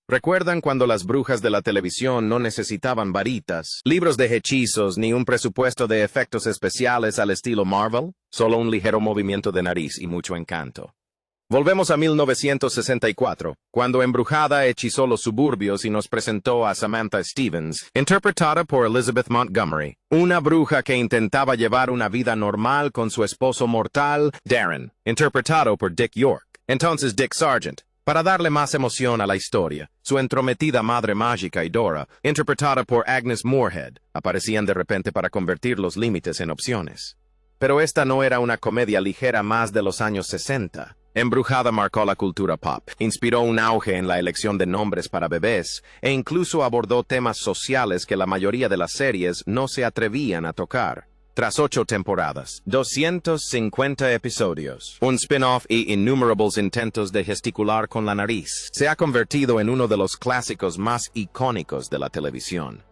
¿Recuerdan cuando las brujas de la televisión no necesitaban varitas, libros de hechizos ni un presupuesto de efectos especiales al estilo Marvel? Solo un ligero movimiento de nariz y mucho encanto. Volvemos a 1964, cuando Embrujada hechizó los suburbios y nos presentó a Samantha Stevens, interpretada por Elizabeth Montgomery, una bruja que intentaba llevar una vida normal con su esposo mortal, Darren, interpretado por Dick York, entonces Dick Sargent. Para darle más emoción a la historia, su entrometida madre mágica y Dora, interpretada por Agnes Moorehead, aparecían de repente para convertir los límites en opciones. Pero esta no era una comedia ligera más de los años 60. Embrujada marcó la cultura pop, inspiró un auge en la elección de nombres para bebés, e incluso abordó temas sociales que la mayoría de las series no se atrevían a tocar. Tras 8 temporadas, 250 episodios, un spin-off y innumerables intentos de gesticular con la nariz, se ha convertido en uno de los clásicos más icónicos de la televisión.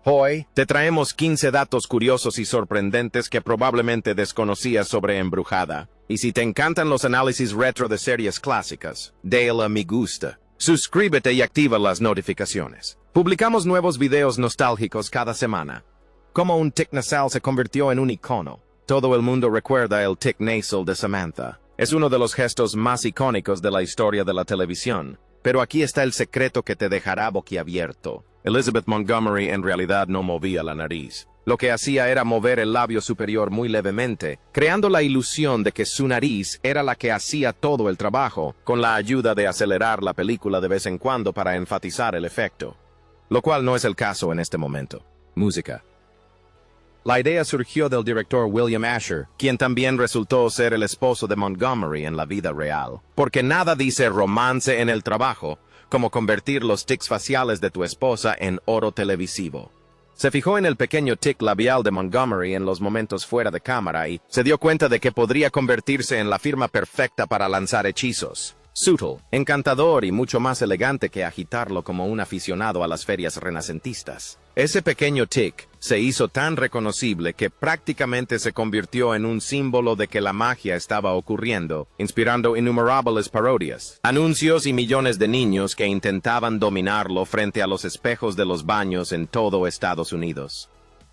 Hoy, te traemos 15 datos curiosos y sorprendentes que probablemente desconocías sobre Embrujada. Y si te encantan los análisis retro de series clásicas, dale a me gusta. Suscríbete y activa las notificaciones. Publicamos nuevos videos nostálgicos cada semana. Como un tic nasal se convirtió en un icono. Todo el mundo recuerda el tic nasal de Samantha. Es uno de los gestos más icónicos de la historia de la televisión. Pero aquí está el secreto que te dejará boquiabierto. Elizabeth Montgomery en realidad no movía la nariz. Lo que hacía era mover el labio superior muy levemente, creando la ilusión de que su nariz era la que hacía todo el trabajo, con la ayuda de acelerar la película de vez en cuando para enfatizar el efecto. Lo cual no es el caso en este momento. Música. La idea surgió del director William Asher, quien también resultó ser el esposo de Montgomery en la vida real. Porque nada dice romance en el trabajo, como convertir los tics faciales de tu esposa en oro televisivo. Se fijó en el pequeño tic labial de Montgomery en los momentos fuera de cámara y se dio cuenta de que podría convertirse en la firma perfecta para lanzar hechizos. Sutil, encantador y mucho más elegante que agitarlo como un aficionado a las ferias renacentistas. Ese pequeño tic se hizo tan reconocible que prácticamente se convirtió en un símbolo de que la magia estaba ocurriendo, inspirando innumerables parodias, anuncios y millones de niños que intentaban dominarlo frente a los espejos de los baños en todo Estados Unidos.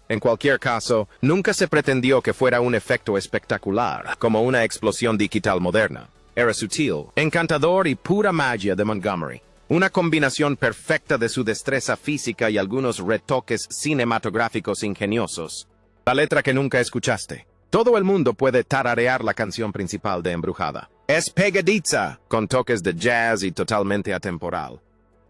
En cualquier caso, nunca se pretendió que fuera un efecto espectacular, como una explosión digital moderna. Era sutil, encantador y pura magia de Montgomery. Una combinación perfecta de su destreza física y algunos retoques cinematográficos ingeniosos. La letra que nunca escuchaste. Todo el mundo puede tararear la canción principal de Embrujada. Es pegadiza, con toques de jazz y totalmente atemporal.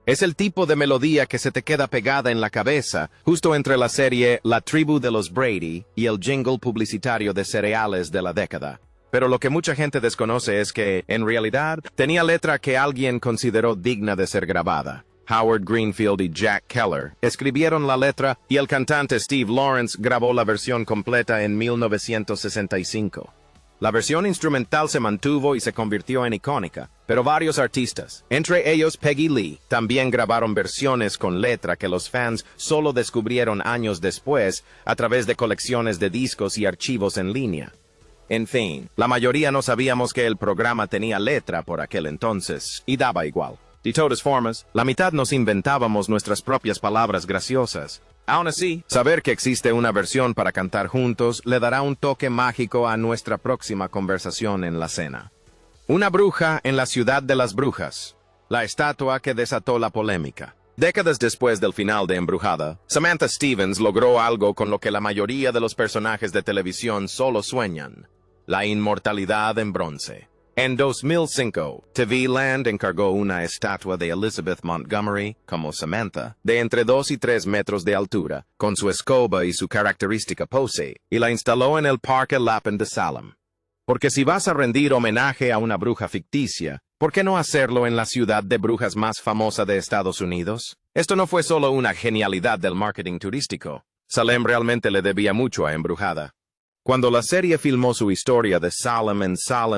Es el tipo de melodía que se te queda pegada en la cabeza, justo entre la serie La tribu de los Brady y el jingle publicitario de cereales de la década. Pero lo que mucha gente desconoce es que, en realidad, tenía letra que alguien consideró digna de ser grabada. Howard Greenfield y Jack Keller escribieron la letra y el cantante Steve Lawrence grabó la versión completa en 1965. La versión instrumental se mantuvo y se convirtió en icónica, pero varios artistas, entre ellos Peggy Lee, también grabaron versiones con letra que los fans solo descubrieron años después a través de colecciones de discos y archivos en línea. En fin, la mayoría no sabíamos que el programa tenía letra por aquel entonces, y daba igual. De todas formas, la mitad nos inventábamos nuestras propias palabras graciosas. Aún así, saber que existe una versión para cantar juntos le dará un toque mágico a nuestra próxima conversación en la cena. Una bruja en la ciudad de las brujas. La estatua que desató la polémica. Décadas después del final de Embrujada, Samantha Stevens logró algo con lo que la mayoría de los personajes de televisión solo sueñan. La inmortalidad en bronce. En 2005, TV Land encargó una estatua de Elizabeth Montgomery, como Samantha, de entre 2 y 3 metros de altura, con su escoba y su característica pose, y la instaló en el Parque Lapin de Salem. Porque si vas a rendir homenaje a una bruja ficticia, ¿por qué no hacerlo en la ciudad de brujas más famosa de Estados Unidos? Esto no fue solo una genialidad del marketing turístico. Salem realmente le debía mucho a Embrujada. Cuando la serie filmó su historia de Salem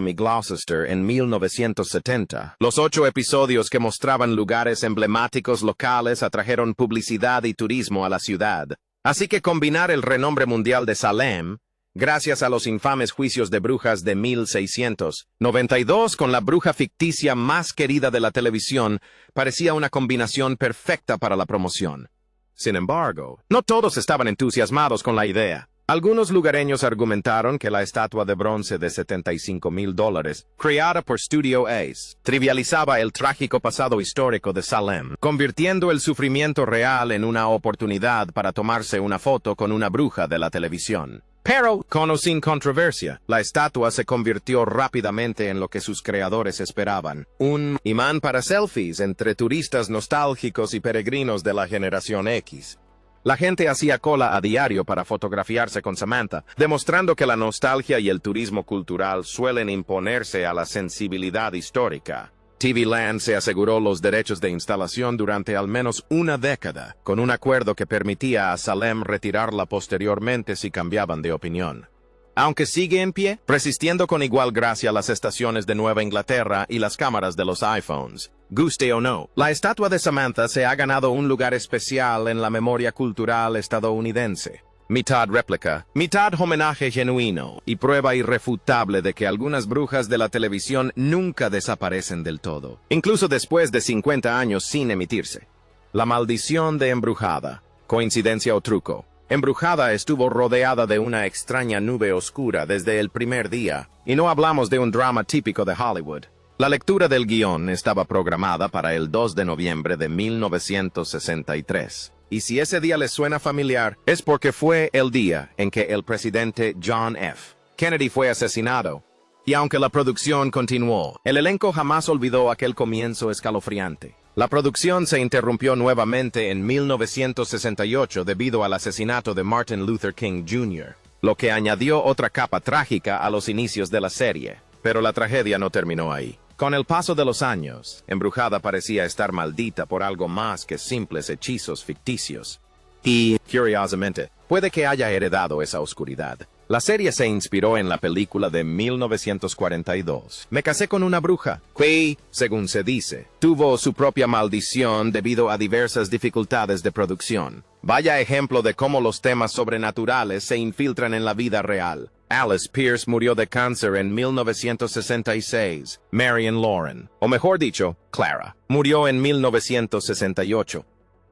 y Gloucester en 1970, los 8 episodios que mostraban lugares emblemáticos locales atrajeron publicidad y turismo a la ciudad. Así que combinar el renombre mundial de Salem gracias a los infames juicios de brujas de 1692, con la bruja ficticia más querida de la televisión, parecía una combinación perfecta para la promoción. Sin embargo, no todos estaban entusiasmados con la idea. Algunos lugareños argumentaron que la estatua de bronce de $75,000, creada por Studio Ace, trivializaba el trágico pasado histórico de Salem, convirtiendo el sufrimiento real en una oportunidad para tomarse una foto con una bruja de la televisión. Pero, con o sin controversia, la estatua se convirtió rápidamente en lo que sus creadores esperaban: un imán para selfies entre turistas nostálgicos y peregrinos de la generación X. La gente hacía cola a diario para fotografiarse con Samantha, demostrando que la nostalgia y el turismo cultural suelen imponerse a la sensibilidad histórica. TV Land se aseguró los derechos de instalación durante al menos una década, con un acuerdo que permitía a Salem retirarla posteriormente si cambiaban de opinión. Aunque sigue en pie, resistiendo con igual gracia las estaciones de Nueva Inglaterra y las cámaras de los iPhones. Guste o no, la estatua de Samantha se ha ganado un lugar especial en la memoria cultural estadounidense. Mitad réplica, mitad homenaje genuino, y prueba irrefutable de que algunas brujas de la televisión nunca desaparecen del todo, incluso después de 50 años sin emitirse. La maldición de Embrujada. ¿Coincidencia o truco? Embrujada estuvo rodeada de una extraña nube oscura desde el primer día, y no hablamos de un drama típico de Hollywood. La lectura del guión estaba programada para el 2 de noviembre de 1963. Y si ese día les suena familiar, es porque fue el día en que el presidente John F. Kennedy fue asesinado. Y aunque la producción continuó, el elenco jamás olvidó aquel comienzo escalofriante. La producción se interrumpió nuevamente en 1968 debido al asesinato de Martin Luther King Jr., lo que añadió otra capa trágica a los inicios de la serie. Pero la tragedia no terminó ahí. Con el paso de los años, Embrujada parecía estar maldita por algo más que simples hechizos ficticios. Y, curiosamente, puede que haya heredado esa oscuridad. La serie se inspiró en la película de 1942, Me casé con una bruja, que, según se dice, tuvo su propia maldición debido a diversas dificultades de producción. Vaya ejemplo de cómo los temas sobrenaturales se infiltran en la vida real. Alice Pierce murió de cáncer en 1966. Marion Lauren, o mejor dicho, Clara, murió en 1968.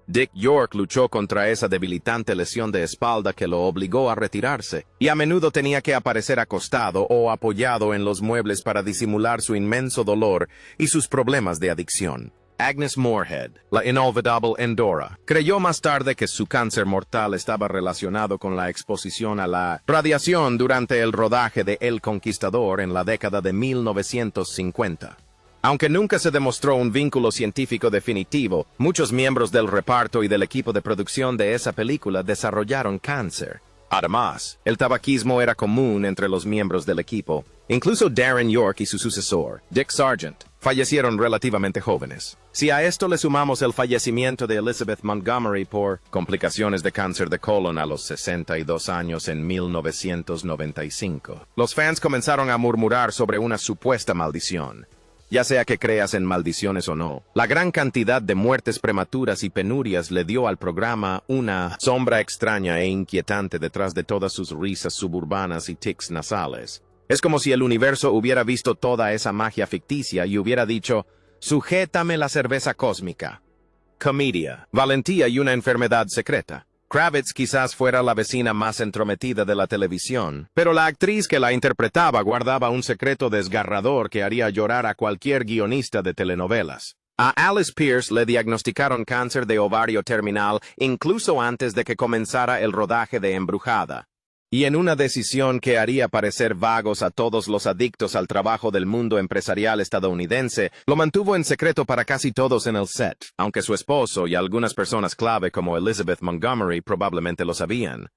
Dick York luchó contra esa debilitante lesión de espalda que lo obligó a retirarse, y a menudo tenía que aparecer acostado o apoyado en los muebles para disimular su inmenso dolor y sus problemas de adicción. Agnes Moorehead, la inolvidable Endora, creyó más tarde que su cáncer mortal estaba relacionado con la exposición a la radiación durante el rodaje de El Conquistador en la década de 1950. Aunque nunca se demostró un vínculo científico definitivo, muchos miembros del reparto y del equipo de producción de esa película desarrollaron cáncer. Además, el tabaquismo era común entre los miembros del equipo. Incluso Darren York y su sucesor, Dick Sargent, fallecieron relativamente jóvenes. Si a esto le sumamos el fallecimiento de Elizabeth Montgomery por complicaciones de cáncer de colon a los 62 años en 1995, los fans comenzaron a murmurar sobre una supuesta maldición. Ya sea que creas en maldiciones o no, la gran cantidad de muertes prematuras y penurias le dio al programa una sombra extraña e inquietante detrás de todas sus risas suburbanas y tics nasales. Es como si el universo hubiera visto toda esa magia ficticia y hubiera dicho, sujétame la cerveza cósmica. Comedia, valentía y una enfermedad secreta. Kravitz quizás fuera la vecina más entrometida de la televisión, pero la actriz que la interpretaba guardaba un secreto desgarrador que haría llorar a cualquier guionista de telenovelas. A Alice Pierce le diagnosticaron cáncer de ovario terminal incluso antes de que comenzara el rodaje de Embrujada. Y en una decisión que haría parecer vagos a todos los adictos al trabajo del mundo empresarial estadounidense, lo mantuvo en secreto para casi todos en el set, aunque su esposo y algunas personas clave como Elizabeth Montgomery probablemente lo sabían.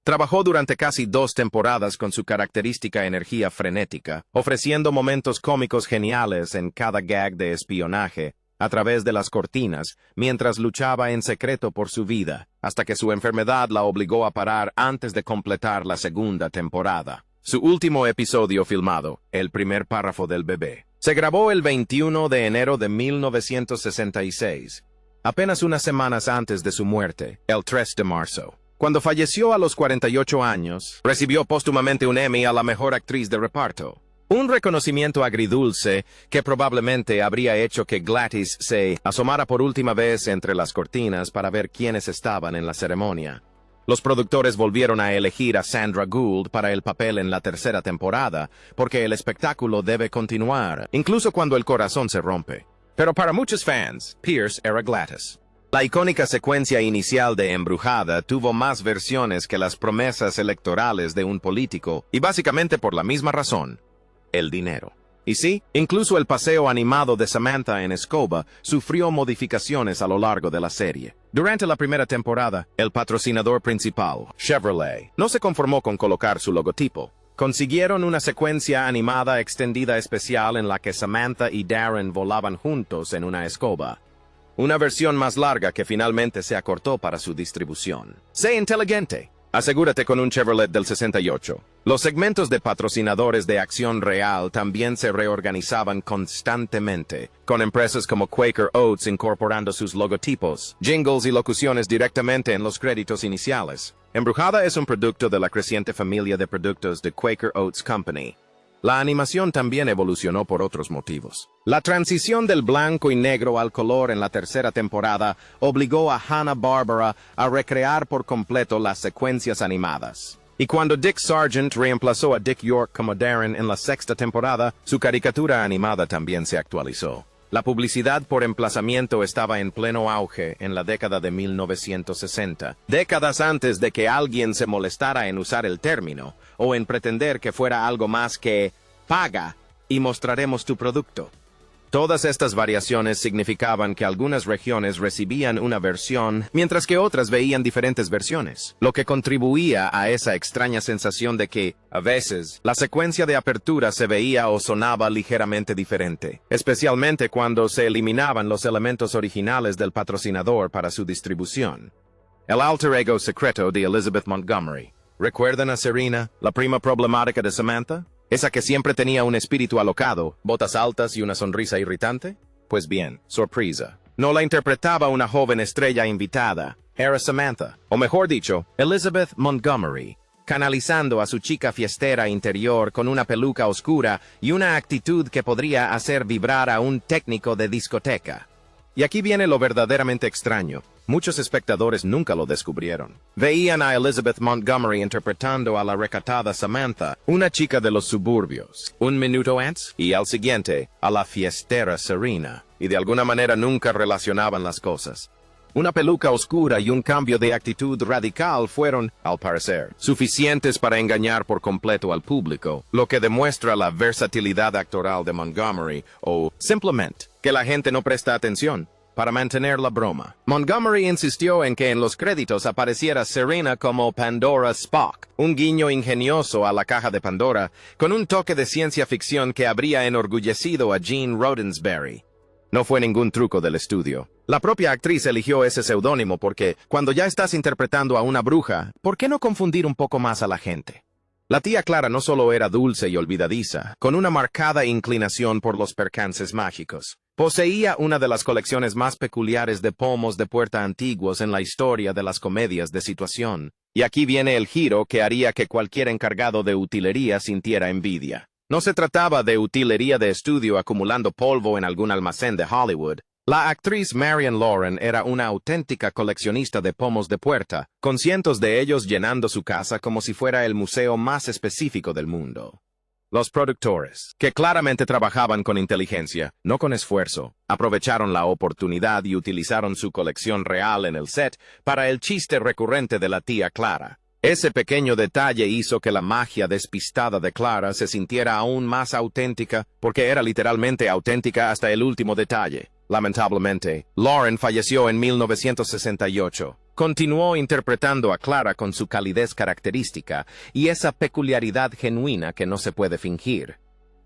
Trabajó durante casi 2 temporadas con su característica energía frenética, ofreciendo momentos cómicos geniales en cada gag de espionaje, a través de las cortinas, mientras luchaba en secreto por su vida, hasta que su enfermedad la obligó a parar antes de completar la 2ª temporada. Su último episodio filmado, El primer párrafo del bebé, se grabó el 21 de enero de 1966, apenas unas semanas antes de su muerte, el 3 de marzo. Cuando falleció a los 48 años, recibió póstumamente un Emmy a la mejor actriz de reparto. Un reconocimiento agridulce que probablemente habría hecho que Gladys se asomara por última vez entre las cortinas para ver quiénes estaban en la ceremonia. Los productores volvieron a elegir a Sandra Gould para el papel en la tercera temporada, porque el espectáculo debe continuar, incluso cuando el corazón se rompe. Pero para muchos fans, Pierce era Gladys. La icónica secuencia inicial de Embrujada tuvo más versiones que las promesas electorales de un político, y básicamente por la misma razón: el dinero. Y sí, incluso el paseo animado de Samantha en escoba sufrió modificaciones a lo largo de la serie. Durante la primera temporada, el patrocinador principal, Chevrolet, no se conformó con colocar su logotipo. Consiguieron una secuencia animada extendida especial en la que Samantha y Darren volaban juntos en una escoba. Una versión más larga que finalmente se acortó para su distribución. Sé inteligente. Asegúrate con un Chevrolet del 68. Los segmentos de patrocinadores de acción real también se reorganizaban constantemente, con empresas como Quaker Oats incorporando sus logotipos, jingles y locuciones directamente en los créditos iniciales. Embrujada es un producto de la creciente familia de productos de Quaker Oats Company. La animación también evolucionó por otros motivos. La transición del blanco y negro al color en la tercera temporada obligó a Hanna-Barbera a recrear por completo las secuencias animadas. Y cuando Dick Sargent reemplazó a Dick York como Darren en la sexta temporada, su caricatura animada también se actualizó. La publicidad por emplazamiento estaba en pleno auge en la década de 1960, décadas antes de que alguien se molestara en usar el término, o en pretender que fuera algo más que «paga y mostraremos tu producto». Todas estas variaciones significaban que algunas regiones recibían una versión, mientras que otras veían diferentes versiones, lo que contribuía a esa extraña sensación de que, a veces, la secuencia de apertura se veía o sonaba ligeramente diferente, especialmente cuando se eliminaban los elementos originales del patrocinador para su distribución. El alter ego secreto de Elizabeth Montgomery. ¿Recuerdan a Serena, la prima problemática de Samantha? ¿Esa que siempre tenía un espíritu alocado, botas altas y una sonrisa irritante? Pues bien, sorpresa. No la interpretaba una joven estrella invitada, era Samantha, o mejor dicho, Elizabeth Montgomery, canalizando a su chica fiestera interior con una peluca oscura y una actitud que podría hacer vibrar a un técnico de discoteca. Y aquí viene lo verdaderamente extraño. Muchos espectadores nunca lo descubrieron. Veían a Elizabeth Montgomery interpretando a la recatada Samantha, una chica de los suburbios, un minuto antes, y al siguiente, a la fiestera Serena, y de alguna manera nunca relacionaban las cosas. Una peluca oscura y un cambio de actitud radical fueron, al parecer, suficientes para engañar por completo al público, lo que demuestra la versatilidad actoral de Montgomery, o, simplemente, que la gente no presta atención. Para mantener la broma, Montgomery insistió en que en los créditos apareciera Serena como Pandora Spock, un guiño ingenioso a la caja de Pandora, con un toque de ciencia ficción que habría enorgullecido a Gene Roddenberry. No fue ningún truco del estudio. La propia actriz eligió ese seudónimo porque, cuando ya estás interpretando a una bruja, ¿por qué no confundir un poco más a la gente? La tía Clara no solo era dulce y olvidadiza, con una marcada inclinación por los percances mágicos. Poseía una de las colecciones más peculiares de pomos de puerta antiguos en la historia de las comedias de situación. Y aquí viene el giro que haría que cualquier encargado de utilería sintiera envidia. No se trataba de utilería de estudio acumulando polvo en algún almacén de Hollywood. La actriz Marion Lauren era una auténtica coleccionista de pomos de puerta, con cientos de ellos llenando su casa como si fuera el museo más específico del mundo. Los productores, que claramente trabajaban con inteligencia, no con esfuerzo, aprovecharon la oportunidad y utilizaron su colección real en el set para el chiste recurrente de la tía Clara. Ese pequeño detalle hizo que la magia despistada de Clara se sintiera aún más auténtica, porque era literalmente auténtica hasta el último detalle. Lamentablemente, Lauren falleció en 1968. Continuó interpretando a Clara con su calidez característica y esa peculiaridad genuina que no se puede fingir.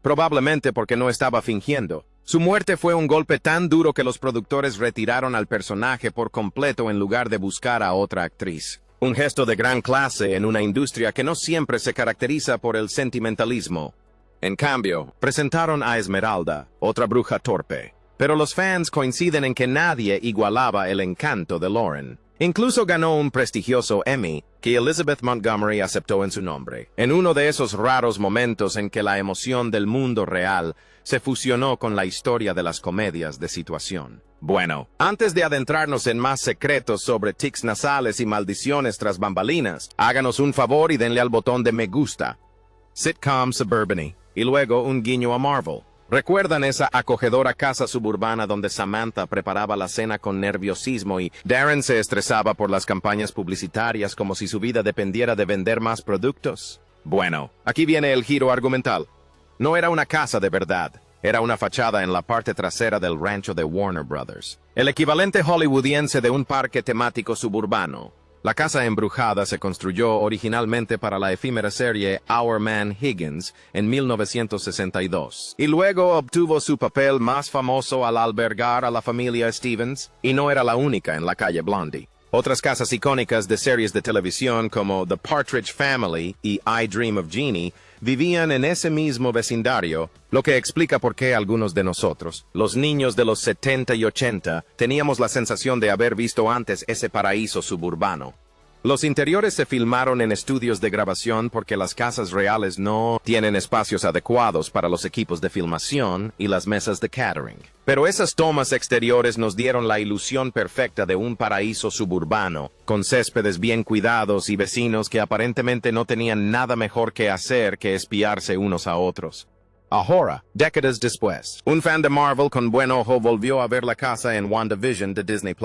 Probablemente porque no estaba fingiendo. Su muerte fue un golpe tan duro que los productores retiraron al personaje por completo en lugar de buscar a otra actriz. Un gesto de gran clase en una industria que no siempre se caracteriza por el sentimentalismo. En cambio, presentaron a Esmeralda, otra bruja torpe. Pero los fans coinciden en que nadie igualaba el encanto de Lauren. Incluso ganó un prestigioso Emmy que Elizabeth Montgomery aceptó en su nombre, en uno de esos raros momentos en que la emoción del mundo real se fusionó con la historia de las comedias de situación. Bueno, antes de adentrarnos en más secretos sobre tics nasales y maldiciones tras bambalinas, háganos un favor y denle al botón de me gusta. Sitcom Suburbany, y luego un guiño a Marvel. ¿Recuerdan esa acogedora casa suburbana donde Samantha preparaba la cena con nerviosismo y Darren se estresaba por las campañas publicitarias como si su vida dependiera de vender más productos? Bueno, aquí viene el giro argumental. No era una casa de verdad, era una fachada en la parte trasera del rancho de Warner Brothers, el equivalente hollywoodiense de un parque temático suburbano. La casa embrujada se construyó originalmente para la efímera serie Our Man Higgins en 1962, y luego obtuvo su papel más famoso al albergar a la familia Stevens, y no era la única en la calle Blondie. Otras casas icónicas de series de televisión como The Partridge Family y I Dream of Jeannie vivían en ese mismo vecindario, lo que explica por qué algunos de nosotros, los niños de los 70 y 80, teníamos la sensación de haber visto antes ese paraíso suburbano. Los interiores se filmaron en estudios de grabación porque las casas reales no tienen espacios adecuados para los equipos de filmación y las mesas de catering. Pero esas tomas exteriores nos dieron la ilusión perfecta de un paraíso suburbano, con céspedes bien cuidados y vecinos que aparentemente no tenían nada mejor que hacer que espiarse unos a otros. Ahora, décadas después, un fan de Marvel con buen ojo volvió a ver la casa en WandaVision de Disney+.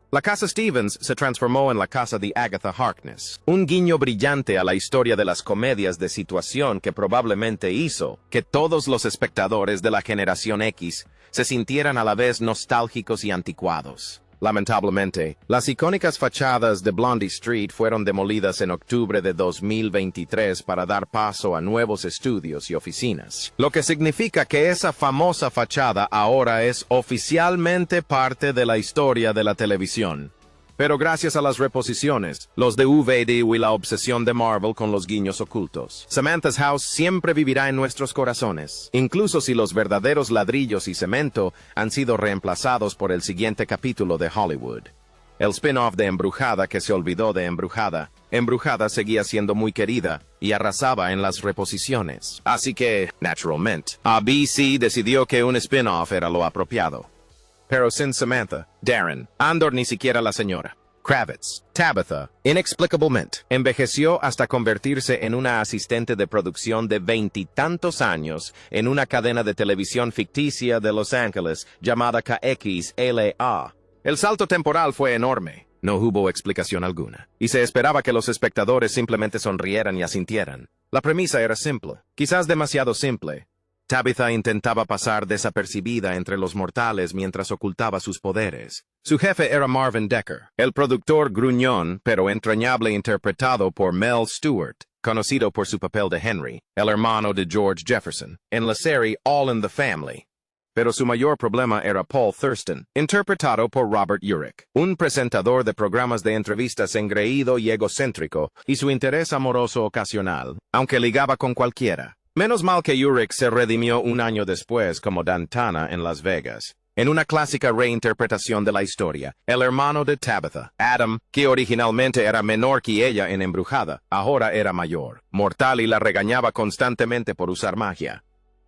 La casa Stevens se transformó en la casa de Agatha Harkness, un guiño brillante a la historia de las comedias de situación que probablemente hizo que todos los espectadores de la generación X se sintieran a la vez nostálgicos y anticuados. Lamentablemente, las icónicas fachadas de Blondie Street fueron demolidas en octubre de 2023 para dar paso a nuevos estudios y oficinas, lo que significa que esa famosa fachada ahora es oficialmente parte de la historia de la televisión. Pero gracias a las reposiciones, los DVD y la obsesión de Marvel con los guiños ocultos, Samantha's House siempre vivirá en nuestros corazones, incluso si los verdaderos ladrillos y cemento han sido reemplazados por el siguiente capítulo de Hollywood. El spin-off de Embrujada que se olvidó de Embrujada. Embrujada seguía siendo muy querida y arrasaba en las reposiciones. Así que, naturalmente, ABC decidió que un spin-off era lo apropiado. Pero sin Samantha, Darren, Andor ni siquiera la señora Kravitz, Tabitha, inexplicablemente, envejeció hasta convertirse en una asistente de producción de 20 y tantos años en una cadena de televisión ficticia de Los Ángeles llamada KXLA. El salto temporal fue enorme. No hubo explicación alguna, y se esperaba que los espectadores simplemente sonrieran y asintieran. La premisa era simple, quizás demasiado simple. Tabitha intentaba pasar desapercibida entre los mortales mientras ocultaba sus poderes. Su jefe era Marvin Decker, el productor gruñón pero entrañable interpretado por Mel Stewart, conocido por su papel de Henry, el hermano de George Jefferson, en la serie All in the Family. Pero su mayor problema era Paul Thurston, interpretado por Robert Urich, un presentador de programas de entrevistas engreído y egocéntrico, y su interés amoroso ocasional, aunque ligaba con cualquiera. Menos mal que Urich se redimió un año después como Dantana en Las Vegas. En una clásica reinterpretación de la historia, el hermano de Tabitha, Adam, que originalmente era menor que ella en Embrujada, ahora era mayor, mortal y la regañaba constantemente por usar magia.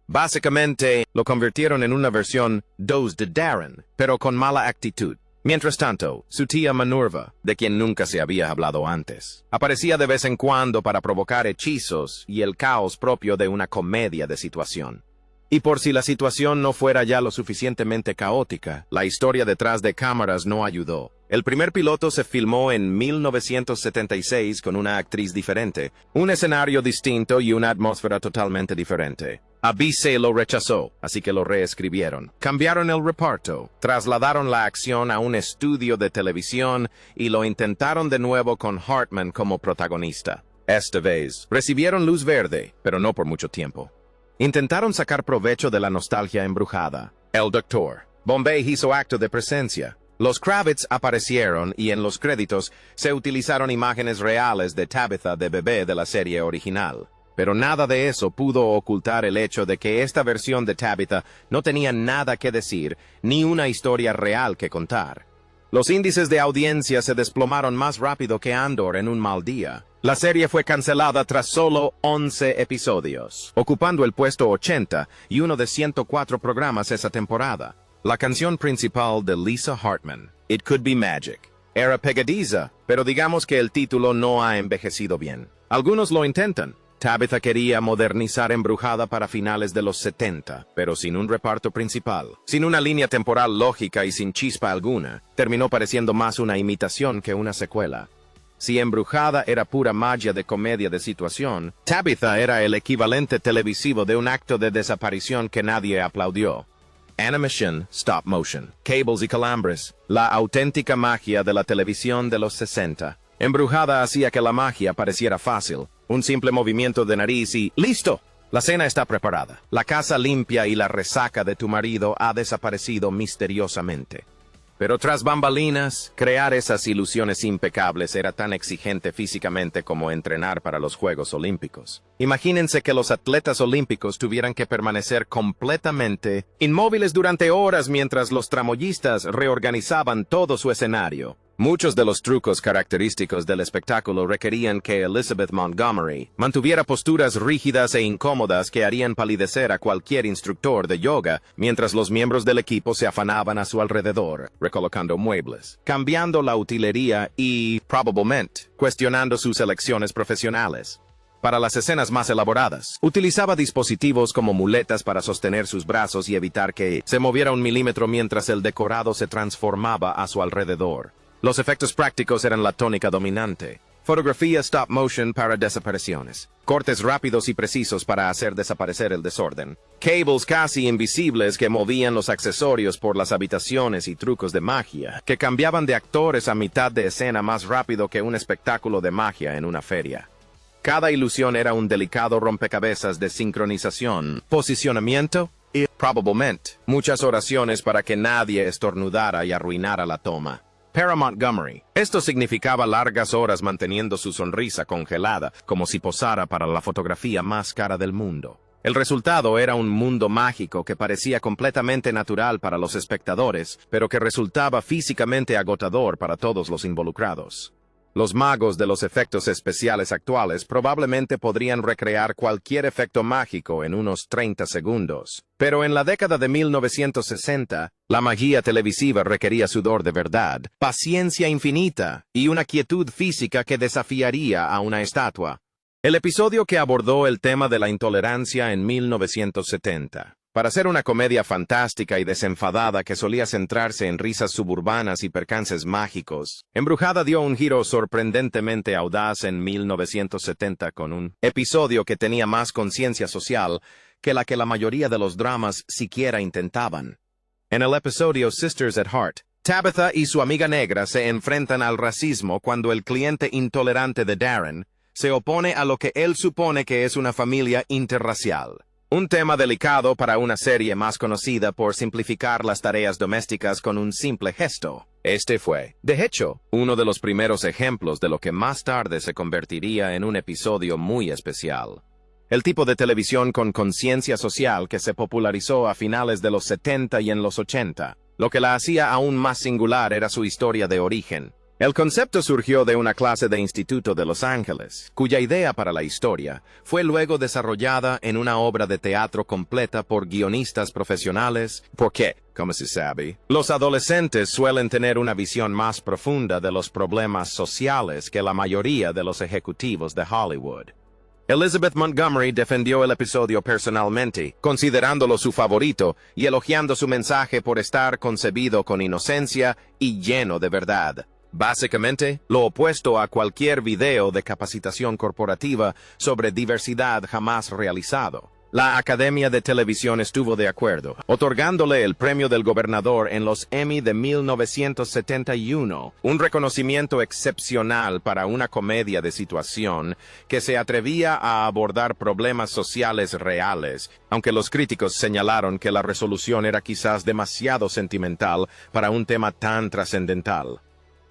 Básicamente, lo convirtieron en una versión 2 de Darren, pero con mala actitud. Mientras tanto, su tía Minerva, de quien nunca se había hablado antes, aparecía de vez en cuando para provocar hechizos y el caos propio de una comedia de situación. Y por si la situación no fuera ya lo suficientemente caótica, la historia detrás de cámaras no ayudó. El primer piloto se filmó en 1976 con una actriz diferente, un escenario distinto y una atmósfera totalmente diferente. ABC lo rechazó, así que lo reescribieron. Cambiaron el reparto, trasladaron la acción a un estudio de televisión y lo intentaron de nuevo con Hartman como protagonista. Esta vez, recibieron luz verde, pero no por mucho tiempo. Intentaron sacar provecho de la nostalgia embrujada. El Doctor. Bombay hizo acto de presencia. Los Kravitz aparecieron y en los créditos se utilizaron imágenes reales de Tabitha de bebé de la serie original. Pero nada de eso pudo ocultar el hecho de que esta versión de Tabitha no tenía nada que decir, ni una historia real que contar. Los índices de audiencia se desplomaron más rápido que Andor en un mal día. La serie fue cancelada tras solo 11 episodios, ocupando el puesto 80 y uno de 104 programas esa temporada. La canción principal de Lisa Hartman, It Could Be Magic, era pegadiza, pero digamos que el título no ha envejecido bien. Algunos lo intentan. Tabitha quería modernizar Embrujada para finales de los 70, pero sin un reparto principal, sin una línea temporal lógica y sin chispa alguna, terminó pareciendo más una imitación que una secuela. Si Embrujada era pura magia de comedia de situación, Tabitha era el equivalente televisivo de un acto de desaparición que nadie aplaudió. Animation, stop motion, cables y calambres, la auténtica magia de la televisión de los 60. Embrujada hacía que la magia pareciera fácil. Un simple movimiento de nariz y ¡listo! La cena está preparada. La casa limpia y la resaca de tu marido ha desaparecido misteriosamente. Pero tras bambalinas, crear esas ilusiones impecables era tan exigente físicamente como entrenar para los Juegos Olímpicos. Imagínense que los atletas olímpicos tuvieran que permanecer completamente inmóviles durante horas mientras los tramoyistas reorganizaban todo su escenario. Muchos de los trucos característicos del espectáculo requerían que Elizabeth Montgomery mantuviera posturas rígidas e incómodas que harían palidecer a cualquier instructor de yoga, mientras los miembros del equipo se afanaban a su alrededor, recolocando muebles, cambiando la utilería y, probablemente, cuestionando sus elecciones profesionales. Para las escenas más elaboradas, utilizaba dispositivos como muletas para sostener sus brazos y evitar que se moviera un milímetro mientras el decorado se transformaba a su alrededor. Los efectos prácticos eran la tónica dominante. Fotografía stop motion para desapariciones. Cortes rápidos y precisos para hacer desaparecer el desorden. Cables casi invisibles que movían los accesorios por las habitaciones y trucos de magia, que cambiaban de actores a mitad de escena más rápido que un espectáculo de magia en una feria. Cada ilusión era un delicado rompecabezas de sincronización, posicionamiento y, probablemente, muchas oraciones para que nadie estornudara y arruinara la toma. Para Montgomery, esto significaba largas horas manteniendo su sonrisa congelada, como si posara para la fotografía más cara del mundo. El resultado era un mundo mágico que parecía completamente natural para los espectadores, pero que resultaba físicamente agotador para todos los involucrados. Los magos de los efectos especiales actuales probablemente podrían recrear cualquier efecto mágico en unos 30 segundos. Pero en la década de 1960, la magia televisiva requería sudor de verdad, paciencia infinita y una quietud física que desafiaría a una estatua. El episodio que abordó el tema de la intolerancia en 1970. Para ser una comedia fantástica y desenfadada que solía centrarse en risas suburbanas y percances mágicos, Embrujada dio un giro sorprendentemente audaz en 1970 con un episodio que tenía más conciencia social que la mayoría de los dramas siquiera intentaban. En el episodio Sisters at Heart, Tabitha y su amiga negra se enfrentan al racismo cuando el cliente intolerante de Darren se opone a lo que él supone que es una familia interracial. Un tema delicado para una serie más conocida por simplificar las tareas domésticas con un simple gesto. Este fue, de hecho, uno de los primeros ejemplos de lo que más tarde se convertiría en un episodio muy especial. El tipo de televisión con conciencia social que se popularizó a finales de los 70 y en los 80. Lo que la hacía aún más singular era su historia de origen. El concepto surgió de una clase de instituto de Los Ángeles, cuya idea para la historia fue luego desarrollada en una obra de teatro completa por guionistas profesionales, porque, como se sabe, los adolescentes suelen tener una visión más profunda de los problemas sociales que la mayoría de los ejecutivos de Hollywood. Elizabeth Montgomery defendió el episodio personalmente, considerándolo su favorito y elogiando su mensaje por estar concebido con inocencia y lleno de verdad. Básicamente, lo opuesto a cualquier video de capacitación corporativa sobre diversidad jamás realizado. La Academia de Televisión estuvo de acuerdo, otorgándole el premio del gobernador en los Emmy de 1971, un reconocimiento excepcional para una comedia de situación que se atrevía a abordar problemas sociales reales, aunque los críticos señalaron que la resolución era quizás demasiado sentimental para un tema tan trascendental.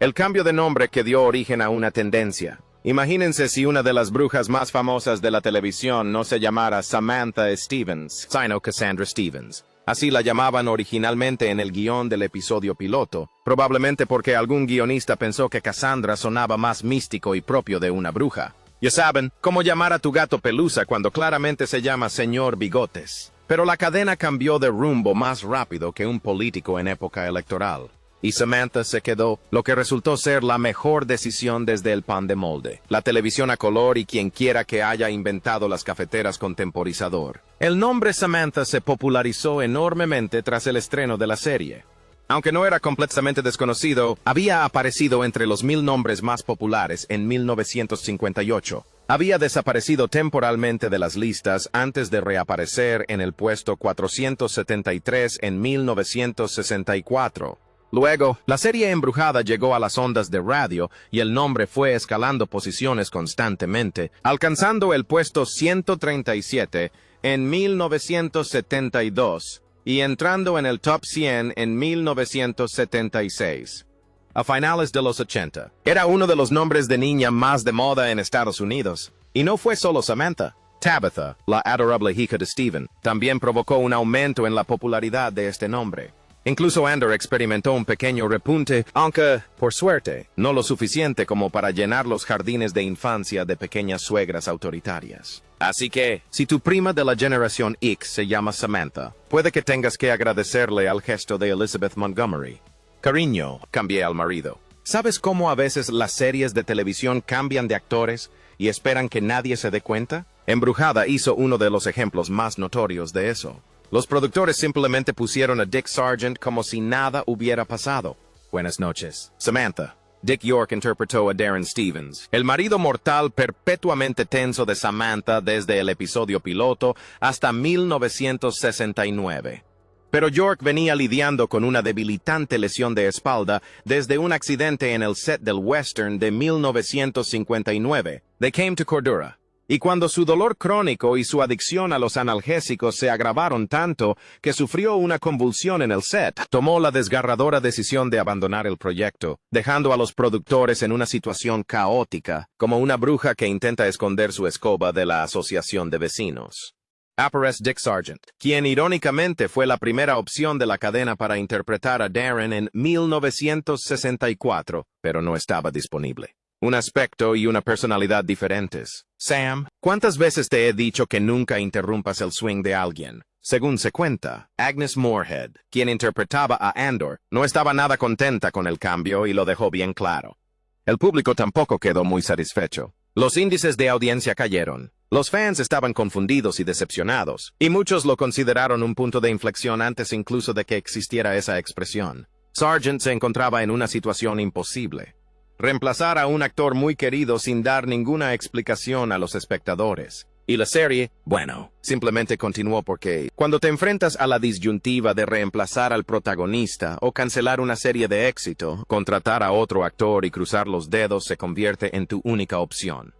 El cambio de nombre que dio origen a una tendencia. Imagínense si una de las brujas más famosas de la televisión no se llamara Samantha Stevens, sino Cassandra Stevens. Así la llamaban originalmente en el guión del episodio piloto, probablemente porque algún guionista pensó que Cassandra sonaba más místico y propio de una bruja. Ya saben, cómo llamar a tu gato Pelusa cuando claramente se llama Señor Bigotes. Pero la cadena cambió de rumbo más rápido que un político en época electoral. Y Samantha se quedó, lo que resultó ser la mejor decisión desde el pan de molde, la televisión a color y quien quiera que haya inventado las cafeteras con temporizador. El nombre Samantha se popularizó enormemente tras el estreno de la serie. Aunque no era completamente desconocido, había aparecido entre los 1000 nombres más populares en 1958. Había desaparecido temporalmente de las listas antes de reaparecer en el puesto 473 en 1964. Luego, la serie Embrujada llegó a las ondas de radio y el nombre fue escalando posiciones constantemente, alcanzando el puesto 137 en 1972 y entrando en el top 100 en 1976. A finales de los 80, era uno de los nombres de niña más de moda en Estados Unidos. Y no fue solo Samantha. Tabitha, la adorable hija de Steven, también provocó un aumento en la popularidad de este nombre. Incluso Andor experimentó un pequeño repunte, aunque, por suerte, no lo suficiente como para llenar los jardines de infancia de pequeñas suegras autoritarias. Así que, si tu prima de la generación X se llama Samantha, puede que tengas que agradecerle al gesto de Elizabeth Montgomery. Cariño, cambié al marido. ¿Sabes cómo a veces las series de televisión cambian de actores y esperan que nadie se dé cuenta? Embrujada hizo uno de los ejemplos más notorios de eso. Los productores simplemente pusieron a Dick Sargent como si nada hubiera pasado. Buenas noches, Samantha. Dick York interpretó a Darren Stevens, el marido mortal perpetuamente tenso de Samantha desde el episodio piloto hasta 1969. Pero York venía lidiando con una debilitante lesión de espalda desde un accidente en el set del western de 1959, They Came to Cordura. Y cuando su dolor crónico y su adicción a los analgésicos se agravaron tanto que sufrió una convulsión en el set, tomó la desgarradora decisión de abandonar el proyecto, dejando a los productores en una situación caótica, como una bruja que intenta esconder su escoba de la asociación de vecinos. Aparece Dick Sargent, quien irónicamente fue la primera opción de la cadena para interpretar a Darren en 1964, pero no estaba disponible. Un aspecto y una personalidad diferentes. Sam, ¿cuántas veces te he dicho que nunca interrumpas el swing de alguien? Según se cuenta, Agnes Moorehead, quien interpretaba a Andor, no estaba nada contenta con el cambio y lo dejó bien claro. El público tampoco quedó muy satisfecho. Los índices de audiencia cayeron. Los fans estaban confundidos y decepcionados, y muchos lo consideraron un punto de inflexión antes incluso de que existiera esa expresión. Sargent se encontraba en una situación imposible. Reemplazar a un actor muy querido sin dar ninguna explicación a los espectadores. Y la serie, bueno, simplemente continuó porque, cuando te enfrentas a la disyuntiva de reemplazar al protagonista o cancelar una serie de éxito, contratar a otro actor y cruzar los dedos se convierte en tu única opción.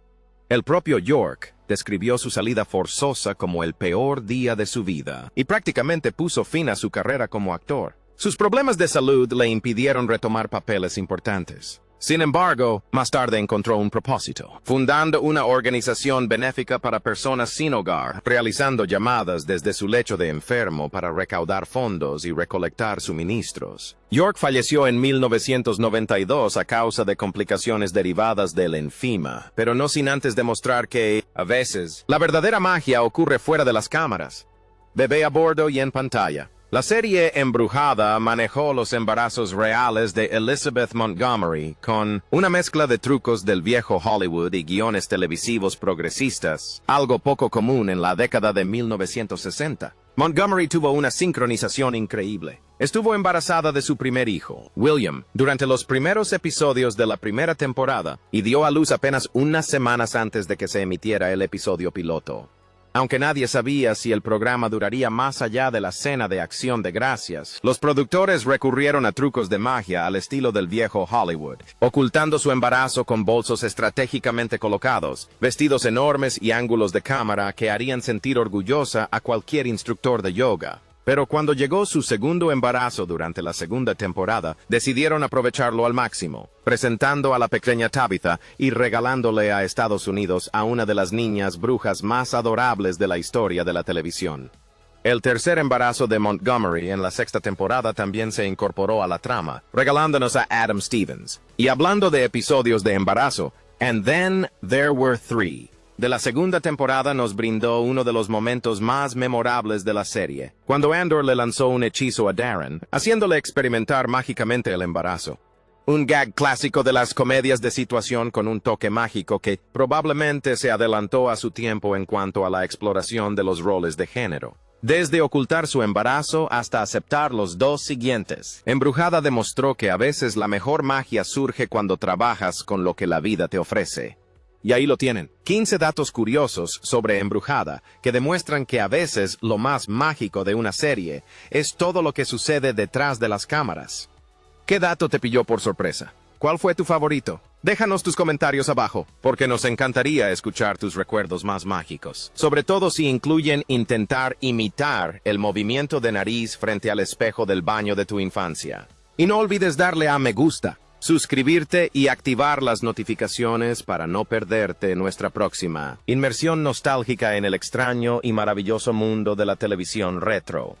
El propio York describió su salida forzosa como el peor día de su vida, y prácticamente puso fin a su carrera como actor. Sus problemas de salud le impidieron retomar papeles importantes. Sin embargo, más tarde encontró un propósito, fundando una organización benéfica para personas sin hogar, realizando llamadas desde su lecho de enfermo para recaudar fondos y recolectar suministros. York falleció en 1992 a causa de complicaciones derivadas del enfisema, pero no sin antes demostrar que, a veces, la verdadera magia ocurre fuera de las cámaras. Bebé a bordo y en pantalla. La serie Embrujada manejó los embarazos reales de Elizabeth Montgomery con una mezcla de trucos del viejo Hollywood y guiones televisivos progresistas, algo poco común en la década de 1960. Montgomery tuvo una sincronización increíble. Estuvo embarazada de su primer hijo, William, durante los primeros episodios de la primera temporada y dio a luz apenas unas semanas antes de que se emitiera el episodio piloto. Aunque nadie sabía si el programa duraría más allá de la cena de acción de gracias, los productores recurrieron a trucos de magia al estilo del viejo Hollywood, ocultando su embarazo con bolsos estratégicamente colocados, vestidos enormes y ángulos de cámara que harían sentir orgullosa a cualquier instructor de yoga. Pero cuando llegó su segundo embarazo durante la segunda temporada, decidieron aprovecharlo al máximo, presentando a la pequeña Tabitha y regalándole a Estados Unidos a una de las niñas brujas más adorables de la historia de la televisión. El tercer embarazo de Montgomery en la sexta temporada también se incorporó a la trama, regalándonos a Adam Stevens. Y hablando de episodios de embarazo, And Then There Were Three de la segunda temporada nos brindó uno de los momentos más memorables de la serie, cuando Andor le lanzó un hechizo a Darren, haciéndole experimentar mágicamente el embarazo. Un gag clásico de las comedias de situación con un toque mágico que probablemente se adelantó a su tiempo en cuanto a la exploración de los roles de género. Desde ocultar su embarazo hasta aceptar los dos siguientes, Embrujada demostró que a veces la mejor magia surge cuando trabajas con lo que la vida te ofrece. Y ahí lo tienen, 15 datos curiosos sobre Embrujada que demuestran que a veces lo más mágico de una serie es todo lo que sucede detrás de las cámaras. ¿Qué dato te pilló por sorpresa? ¿Cuál fue tu favorito? Déjanos tus comentarios abajo, porque nos encantaría escuchar tus recuerdos más mágicos, sobre todo si incluyen intentar imitar el movimiento de nariz frente al espejo del baño de tu infancia. Y no olvides darle a me gusta, suscribirte y activar las notificaciones para no perderte nuestra próxima inmersión nostálgica en el extraño y maravilloso mundo de la televisión retro.